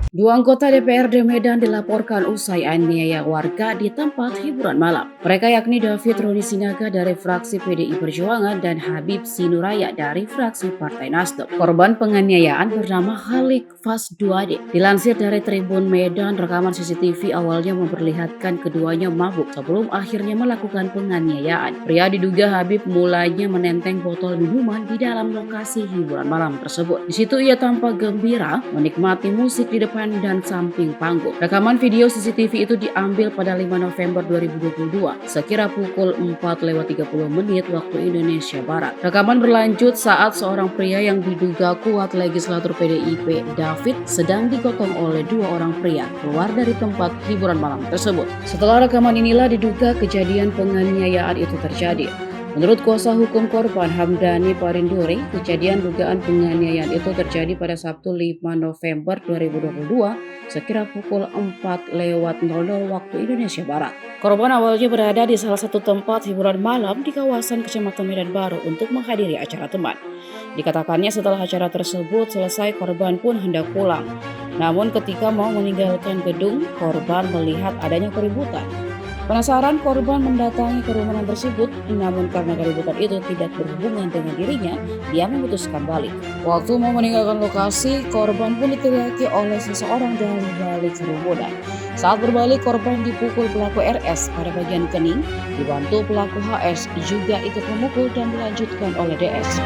Dua anggota DPRD Medan dilaporkan usai aniaya warga di tempat hiburan malam. Mereka yakni David Roni Sinaga dari fraksi PDI Perjuangan dan Habib Sinuraya dari fraksi Partai Nasdem. Korban penganiayaan bernama Halik Fasduade. Dilansir dari Tribun Medan, rekaman CCTV awalnya memperlihatkan keduanya mabuk sebelum akhirnya melakukan penganiayaan. Pria diduga Habib mulanya menenteng botol minuman di dalam lokasi hiburan malam tersebut. Di situ ia tampak gembira menikmati musik di depan dan samping panggung. Rekaman video CCTV itu diambil pada 5 November 2022, sekira pukul 4:30 waktu Indonesia Barat. Rekaman berlanjut saat seorang pria yang diduga kuat legislatur PDIP, David, sedang digotong oleh dua orang pria keluar dari tempat hiburan malam tersebut. Setelah rekaman inilah diduga kejadian penganiayaan itu terjadi. Menurut kuasa hukum korban Hamdani Parinduri, kejadian dugaan penganiayaan itu terjadi pada Sabtu 5 November 2022 sekira pukul 4:00 waktu Indonesia Barat. Korban awalnya berada di salah satu tempat hiburan malam di kawasan Kecamatan Medan Baru untuk menghadiri acara teman. Dikatakannya setelah acara tersebut selesai, korban pun hendak pulang. Namun ketika mau meninggalkan gedung, korban melihat adanya keributan. Penasaran, korban mendatangi kerumunan tersebut, namun karena keributan itu tidak berhubungan dengan dirinya, dia memutuskan balik. Waktu mau meninggalkan lokasi, korban pun diteriaki oleh seseorang dari balik kerumunan. Saat berbalik, korban dipukul pelaku RS pada bagian kening, dibantu pelaku HS juga ikut memukul dan dilanjutkan oleh DS.